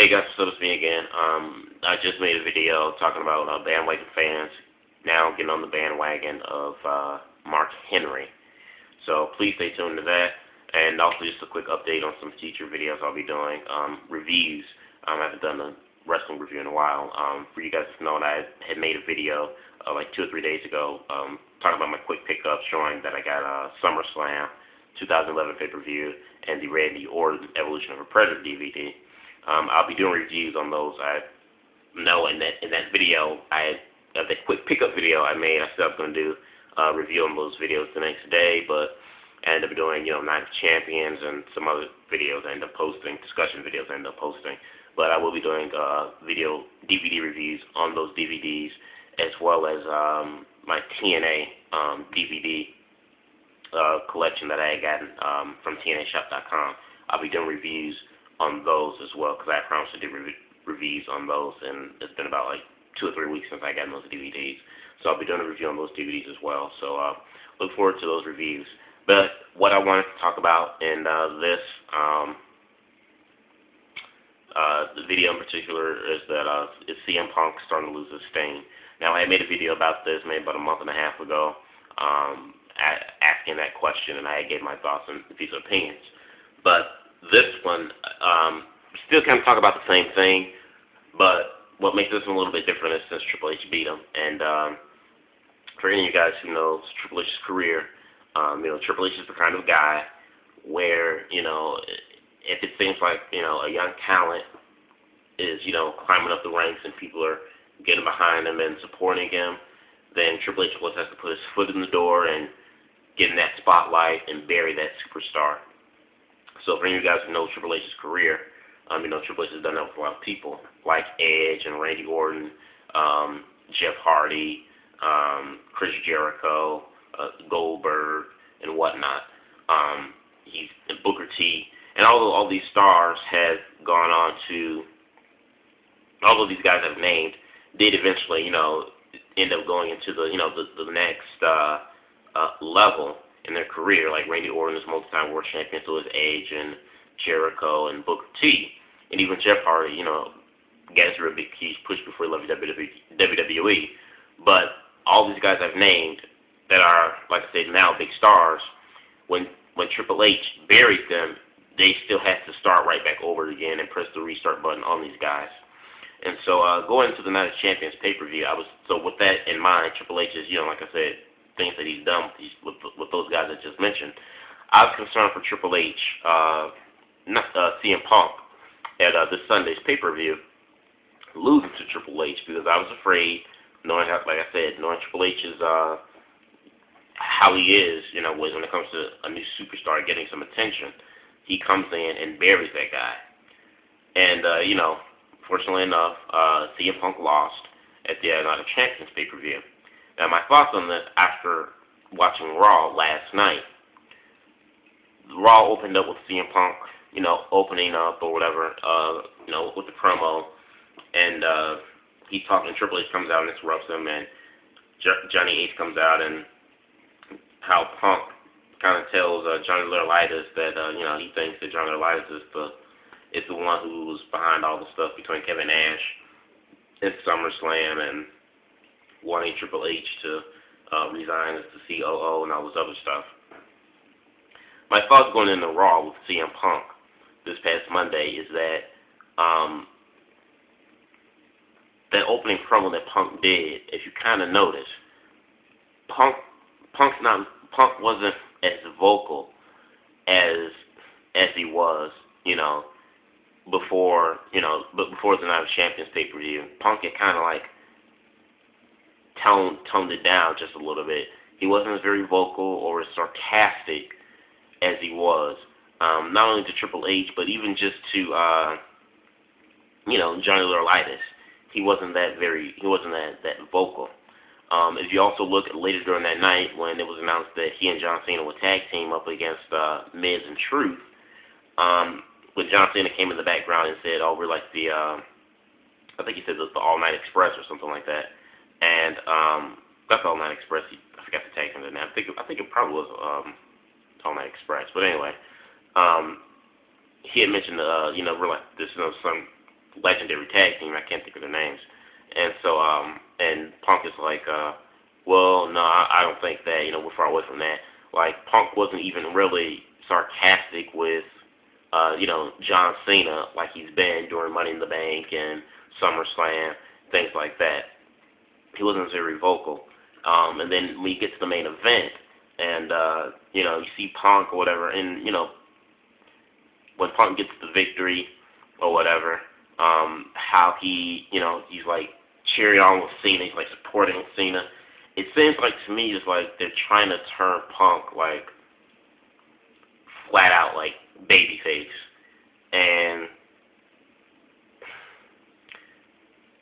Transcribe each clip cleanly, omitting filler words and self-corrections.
Hey guys, so it's me again. I just made a video talking about bandwagon fans now getting on the bandwagon of Mark Henry. So please stay tuned to that. And also just a quick update on some future videos I'll be doing. Reviews. I haven't done a wrestling review in a while. For you guys to know, I had made a video like 2 or 3 days ago talking about my quick pickup showing that I got SummerSlam 2011 pay-per-view and the Randy Orton Evolution of a Predator DVD. I'll be doing reviews on those. I know in that video, that quick pickup video I made, I said I was going to do a review on those videos the next day, but I ended up doing, Night of Champions and some other videos I ended up posting, discussion videos I ended up posting. But I will be doing video DVD reviews on those DVDs, as well as my TNA DVD collection that I had gotten from TNAshop.com. I'll be doing reviews on those as well, because I promised to do reviews on those, and it's been about like 2 or 3 weeks since I got those DVDs. So I'll be doing a review on those DVDs as well. So look forward to those reviews. But what I wanted to talk about in this the video in particular is that is CM Punk starting to lose his sting. Now, I made a video about this maybe about a month and a half ago, asking that question, and I gave my thoughts and these opinions. But this one, still kind of talk about the same thing, but what makes this one a little bit different is since Triple H beat him. And for any of you guys who know Triple H's career, Triple H is the kind of guy where, if it seems like, a young talent is, climbing up the ranks and people are getting behind him and supporting him, then Triple H always has to put his foot in the door and get in that spotlight and bury that superstar. So for any of you guys who know Triple H's career, Triple H has done that with a lot of people, like Edge and Randy Orton, Jeff Hardy, Chris Jericho, Goldberg, and whatnot. He's Booker T, and all these stars have gone on to, all of these guys I've named, did eventually, end up going into the next level in their career. Like Randy Orton is multi-time world champion, so is Edge and Jericho and Booker T. And even Jeff Hardy, got through a big huge push before he left WWE. But all these guys I've named that are, like I said, now big stars, when Triple H buried them, they still had to start right back over again and press the restart button on these guys. And so going into the Night of Champions pay-per-view, so with that in mind, Triple H is, like I said, things that he's done with those guys I just mentioned. I was concerned for Triple H, CM Punk, at this Sunday's pay-per-view, losing to Triple H, because I was afraid, knowing Triple H is how he is, when it comes to a new superstar getting some attention, he comes in and buries that guy. And, fortunately enough, CM Punk lost at the Night of Champions pay-per-view. Now, my thoughts on this after watching Raw last night. Raw opened up with CM Punk, opening up or whatever, with the promo, and he's talking. Triple H comes out and interrupts him, and Johnny H comes out, and how Punk kind of tells Johnny Laurinaitis that he thinks that Johnny Laurinaitis is the one who was behind all the stuff between Kevin Nash and SummerSlam and wanting Triple H to resign as the COO and all this other stuff. My thoughts going into Raw with CM Punk this past Monday is that that opening promo that Punk did, if you kind of notice, Punk wasn't as vocal as he was, before the Night of Champions pay-per-view. Punk had kind of like toned it down just a little bit. He wasn't as very vocal or as sarcastic as he was, not only to Triple H, but even just to Johnny Laurinaitis. He wasn't that vocal. If you also look at later during that night when it was announced that he and John Cena would tag team up against Miz and Truth, when John Cena came in the background and said, "Oh, we're like the," I think he said the All Night Express or something like that, and that's All Night Express. I forgot the tag team name. I think it probably was All Night Express. But anyway, he had mentioned, we're like this, some legendary tag team. I can't think of their names. And so, and Punk is like, well, no, I don't think that. We're far away from that. Like, Punk wasn't even really sarcastic with, John Cena like he's been during Money in the Bank and SummerSlam, things like that. He wasn't very vocal. And then when you get to the main event, and you see Punk or whatever, and when Punk gets the victory or whatever, how he's like cheering on with Cena, he's like supporting Cena. It seems like to me it's like they're trying to turn Punk like flat out like babyface, and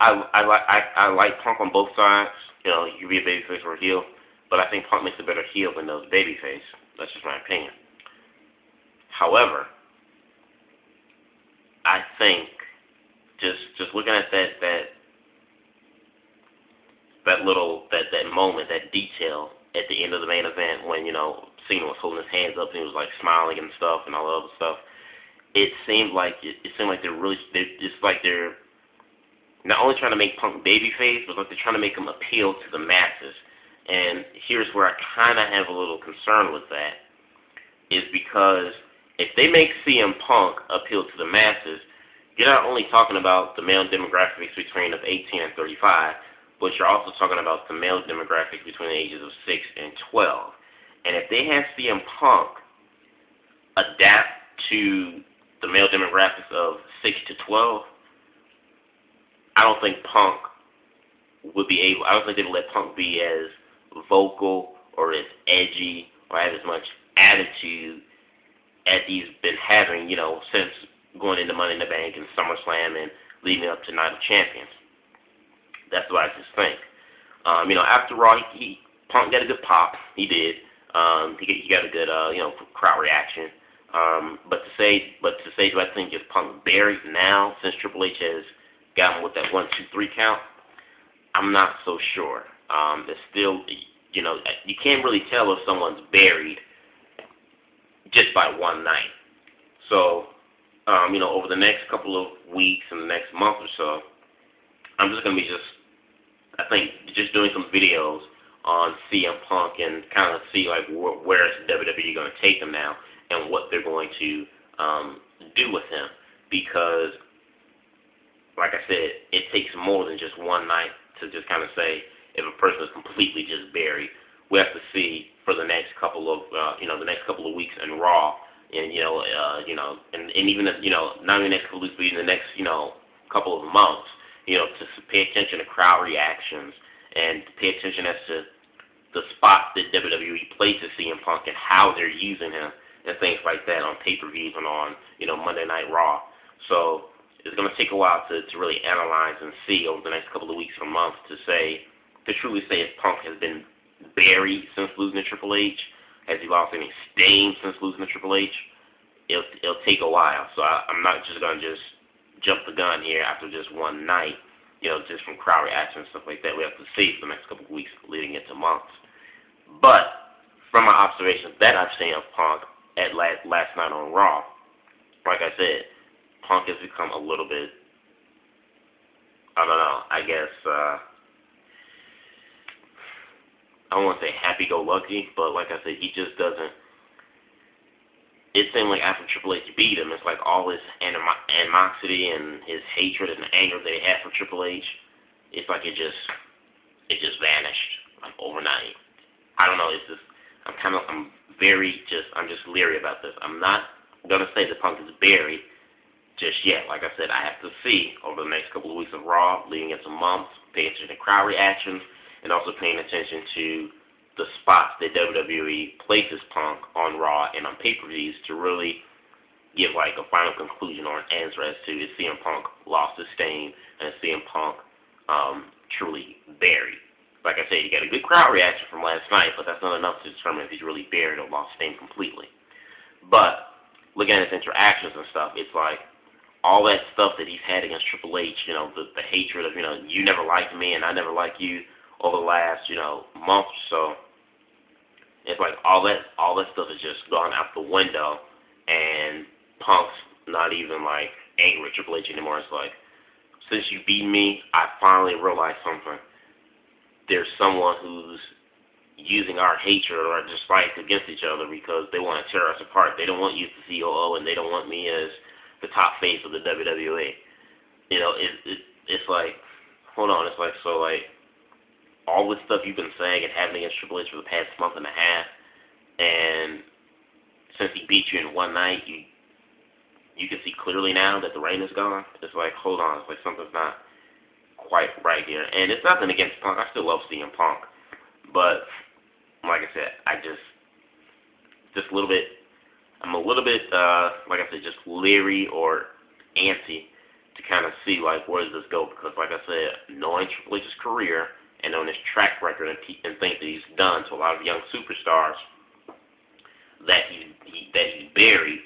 I like Punk on both sides. You can be a babyface or a heel, but I think Punk makes a better heel than those babyface. That's just my opinion. However, I think just looking at that moment, that detail at the end of the main event when Cena was holding his hands up and he was like smiling and stuff and all the other stuff. It seemed like they're not only trying to make Punk babyface, but like they're trying to make him appeal to the masses. And here's where I kind of have a little concern with that, is because if they make CM Punk appeal to the masses, you're not only talking about the male demographics between of 18 and 35, but you're also talking about the male demographics between the ages of 6 and 12. And if they have CM Punk adapt to the male demographics of 6 to 12, I don't think they would let Punk be as vocal or as edgy or have as much attitude as he's been having, since going into Money in the Bank and SummerSlam and leading up to Night of Champions. That's what I just think. After Raw, Punk got a good pop. He did. He got a good, crowd reaction. But to say, do I think is Punk buried now since Triple H has got him with that 1, 2, 3 count? I'm not so sure. It's still, you can't really tell if someone's buried just by one night. So, over the next couple of weeks and the next month or so, I'm just going to be just doing some videos on CM Punk and kind of see like where is WWE going to take him now and what they're going to do with him, because like I said, it takes more than just one night to just kind of say if a person is completely just buried. We have to see for the next couple of weeks in Raw, and and even not even the next couple of weeks, but in the next couple of months, to pay attention to crowd reactions and to pay attention as to the spots that WWE places CM Punk and how they're using him and things like that on pay-per-views and on Monday Night Raw. So it's going to take a while to really analyze and see over the next couple of weeks or months to truly say if Punk has been buried since losing to Triple H, has he lost any steam since losing to Triple H. It'll take a while, so I'm not just going to just jump the gun here after just one night, just from crowd reaction and stuff like that. We have to see for the next couple of weeks leading into months. But from my observations that I've seen of Punk at last night on Raw, like I said, Punk has become a little bit, I don't know, I guess, I don't want to say happy-go-lucky, but like I said, he just doesn't, it seemed like after Triple H beat him, it's like all his animosity and his hatred and anger that he had for Triple H, it's like it just vanished, like overnight. I don't know, it's just, I'm just leery about this. I'm not going to say that Punk is buried just yet. Like I said, I have to see over the next couple of weeks of Raw, leading into months, paying attention to crowd reactions, and also paying attention to the spots that WWE places Punk on Raw and on pay-per-views to really give like a final conclusion or an answer as to is CM Punk lost his steam and is CM Punk truly buried. Like I said, you got a good crowd reaction from last night, but that's not enough to determine if he's really buried or lost steam completely. But looking at his interactions and stuff, it's like all that stuff that he's had against Triple H, the hatred of, you never liked me and I never liked you over the last, month or so. It's like all that stuff has just gone out the window, and Punk's not even like angry at Triple H anymore. It's like, since you beat me, I finally realized something. There's someone who's using our hatred or our dislike against each other because they want to tear us apart. They don't want you as the COO, and they don't want me as the top face of the WWE. You know, it's like, hold on, it's like, so like, all this stuff you've been saying and having against Triple H for the past month and a half, and since he beat you in one night, you can see clearly now that the reign is gone. It's like, hold on, it's like something's not quite right here. And it's nothing against Punk. I still love CM Punk, but like I said, just a little bit, I'm a little bit, like I said, just leery or antsy to kind of see, like, where does this go? Because, like I said, knowing Triple H's career and knowing his track record and things that he's done to a lot of young superstars that he's buried.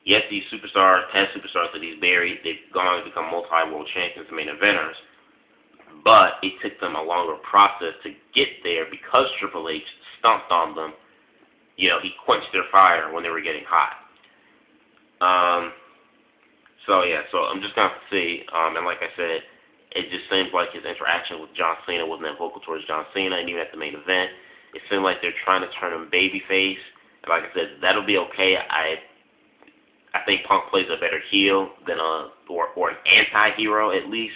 Yes, these superstars, past superstars that he's buried, they've gone on to become multi-world champions and main eventers. But it took them a longer process to get there because Triple H stomped on them. You know, he quenched their fire when they were getting hot. So I'm just going to see. And like I said, it just seems like his interaction with John Cena wasn't that vocal towards John Cena, and even at the main event, it seemed like they're trying to turn him babyface. And like I said, that'll be okay. I think Punk plays a better heel than or an anti-hero at least,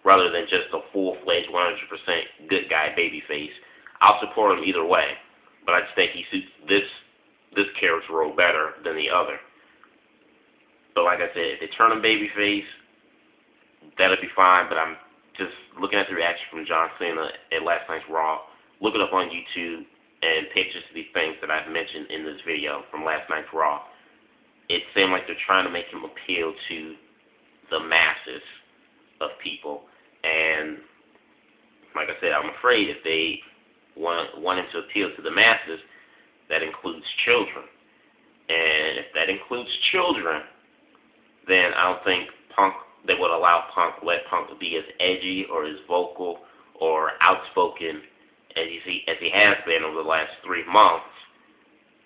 rather than just a full-fledged 100% good guy babyface. I'll support him either way, but I just think he suits this character role better than the other. But like I said, if they turn him babyface, that'll be fine. But I'm just looking at the reaction from John Cena at last night's Raw. Look it up on YouTube and pictures of these things that I've mentioned in this video from last night's Raw. It seemed like they're trying to make him appeal to the masses of people. And like I said, I'm afraid if they want him to appeal to the masses, that includes children. And if that includes children, then I don't think they would allow let Punk be as edgy or as vocal or outspoken as he has been over the last 3 months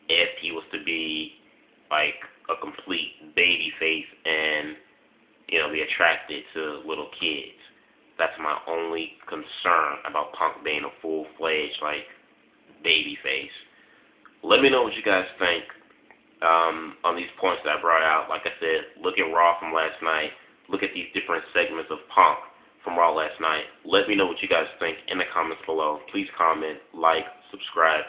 if he was to be like a complete baby face and, you know, be attracted to little kids. That's my only concern about Punk being a full-fledged, like, baby face. Let me know what you guys think on these points that I brought out. Like I said, look at Raw from last night. Look at these different segments of Punk from Raw last night. Let me know what you guys think in the comments below. Please comment, like, subscribe.